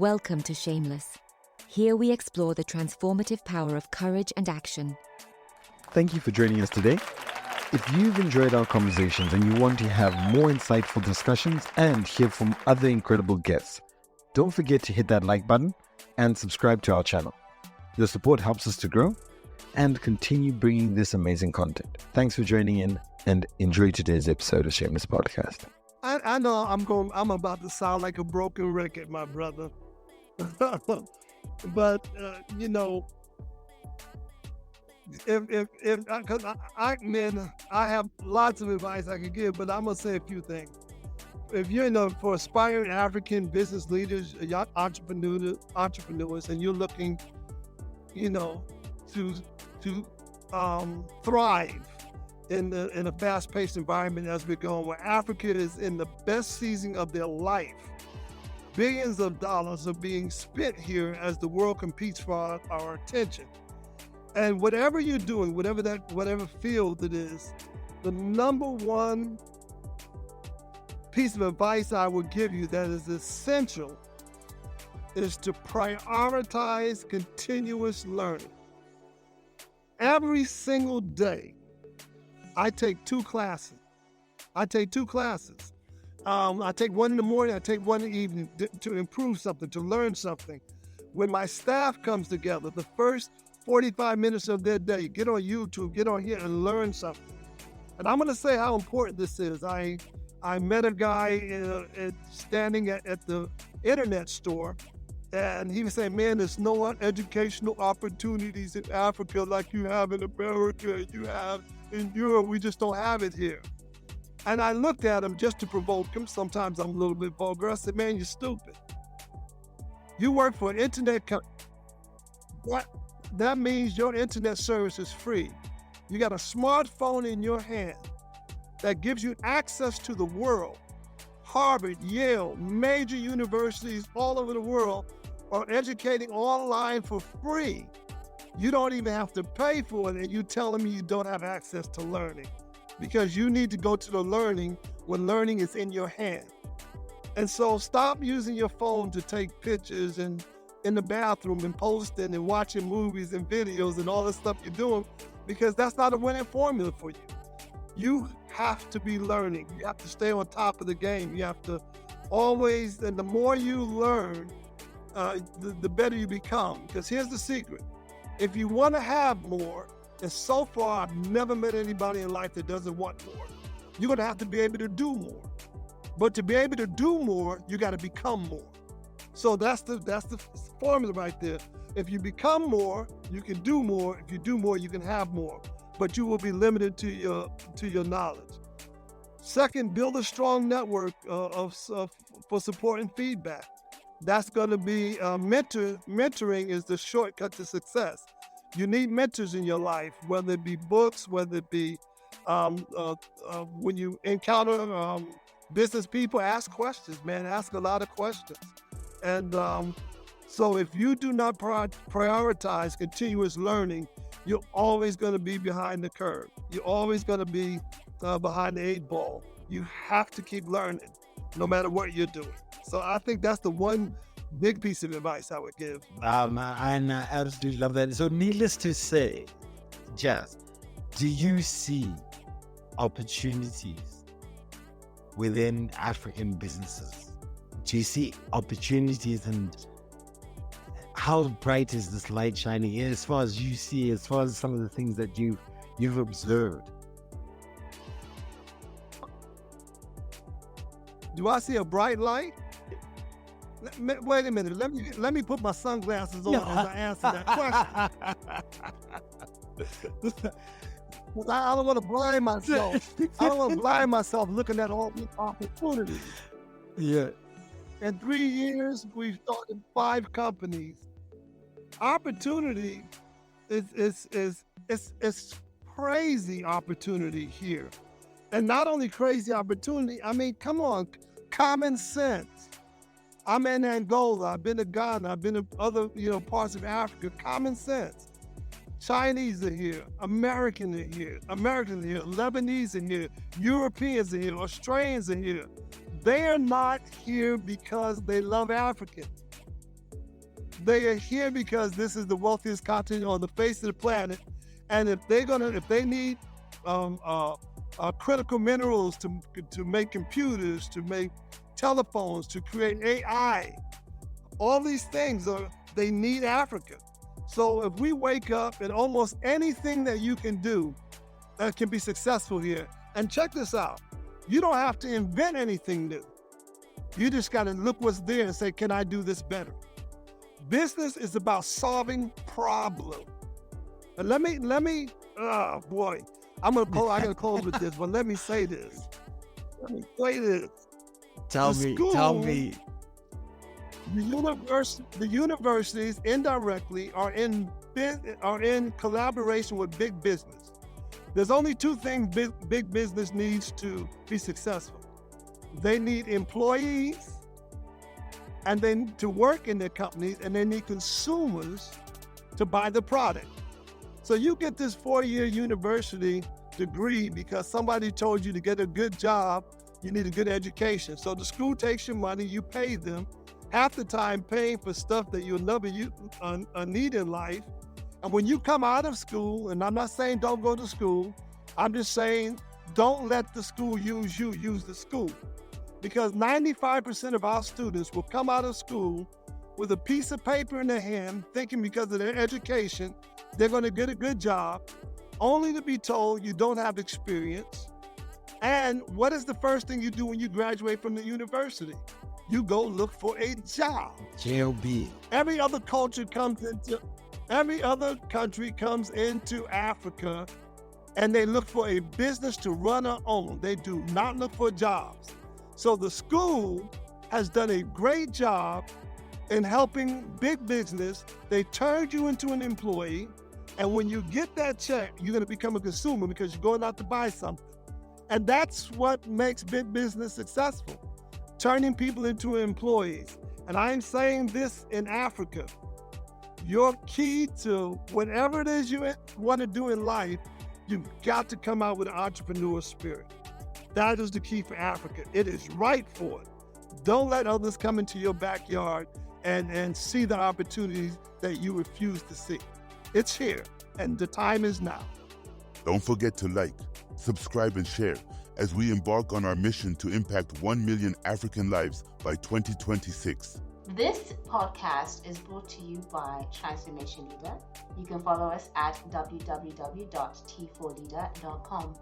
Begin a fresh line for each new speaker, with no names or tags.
Welcome to Shameless. Here we explore the transformative power of courage and action.
Thank you for joining us today. If you've enjoyed our conversations and you want to have more insightful discussions and hear from other incredible guests, don't forget to hit that like button and subscribe to our channel. Your support helps us to grow and continue bringing this amazing content. Thanks for joining in and enjoy today's episode of Shameless Podcast.
I know I'm about to sound like a broken record, my brother. But because I have lots of advice I could give, but I'm gonna say a few things. If you're for aspiring African business leaders, entrepreneurs, and you're looking, to thrive in a fast-paced environment as we're going, where Africa is in the best season of their life. Billions of dollars are being spent here as the world competes for our attention. And whatever you're doing, whatever field it is, the number one piece of advice I would give you that is essential is to prioritize continuous learning. Every single day, I take two classes. I take one in the morning, I take one in the evening to improve something, to learn something. When my staff comes together, the first 45 minutes of their day, get on YouTube, get on here and learn something. And I'm going to say how important this is. I met a guy standing at the internet store, and he was saying, man, there's no educational opportunities in Africa like you have in America, you have in Europe. We just don't have it here. And I looked at him just to provoke him. Sometimes I'm a little bit vulgar. I said, man, you're stupid. You work for an internet company. What? That means your internet service is free. You got a smartphone in your hand that gives you access to the world. Harvard, Yale, major universities all over the world are educating online for free. You don't even have to pay for it, and you telling me you don't have access to learning because you need to go to the learning when learning is in your hand. And so stop using your phone to take pictures and in the bathroom and posting and watching movies and videos and all this stuff you're doing, because that's not a winning formula for you. You have to be learning. You have to stay on top of the game. You have to always, and the more you learn, the better you become. Because here's the secret. If you want to have more, and so far I've never met anybody in life that doesn't want more, you're going to have to be able to do more. But to be able to do more, you got to become more. So that's the formula right there. If you become more, you can do more. If you do more, you can have more. But you will be limited to your knowledge. Second, build a strong network for support and feedback. That's going to be mentoring is the shortcut to success. You need mentors in your life, whether it be books, whether it be when you encounter business people, ask questions, man. Ask a lot of questions. And so if you do not prioritize continuous learning, you're always going to be behind the curve. You're always going to be behind the 8 ball. You have to keep learning no matter what you're doing. So I think that's the one big piece of advice I would give.
And I absolutely love that. So needless to say, Jazz, do you see opportunities within African businesses? Do you see opportunities, and how bright is this light shining as far as you see, as far as some of the things that you've observed?
Do I see a bright light? Wait a minute. Let me put my sunglasses on as I answer that question. I don't want to blind myself. I don't want to blind myself looking at all these opportunities.
Yeah.
In 3 years, we've started 5 companies. Opportunity is crazy opportunity here. And not only crazy opportunity, I mean, come on, common sense. I'm in Angola, I've been to Ghana, I've been to other, parts of Africa. Common sense. Chinese are here, Americans are here, Lebanese are here, Europeans are here, Australians are here. They are not here because they love Africans. They are here because this is the wealthiest continent on the face of the planet. And if they need critical minerals to make computers, to make telephones, to create AI, all these things they need Africa. So if we wake up and almost anything that you can do that can be successful here, and check this out, you don't have to invent anything new. You just got to look what's there and say, can I do this better? Business is about solving problems. And let me, oh boy, I gotta close with this, but let me say this.
Tell me.
The universities indirectly are in collaboration with big business. There's only two things big business needs to be successful. They need employees, and then to work in their companies, and they need consumers to buy the product. So you get this 4-year university degree because somebody told you to get a good job, you need a good education. So the school takes your money, you pay them, half the time paying for stuff that you'll never need in life. And when you come out of school, and I'm not saying don't go to school, I'm just saying don't let the school use you, use the school. Because 95% of our students will come out of school with a piece of paper in their hand, thinking because of their education, they're going to get a good job, only to be told you don't have experience. And what is the first thing you do when you graduate from the university? You go look for a job.
JLB.
Every other country comes into Africa and they look for a business to run or own. They do not look for jobs. So the school has done a great job in helping big business. They turned you into an employee. And when you get that check, you're going to become a consumer because you're going out to buy something. And that's what makes big business successful, turning people into employees. And I'm saying this in Africa. Your key to whatever it is you want to do in life, you've got to come out with an entrepreneur spirit. That is the key for Africa. It is right for it. Don't let others come into your backyard and see the opportunities that you refuse to see. It's here, and the time is now.
Don't forget to like, subscribe, and share as we embark on our mission to impact 1 million African lives by 2026.
This podcast is brought to you by Transformation Leader. You can follow us at www.t4leader.com.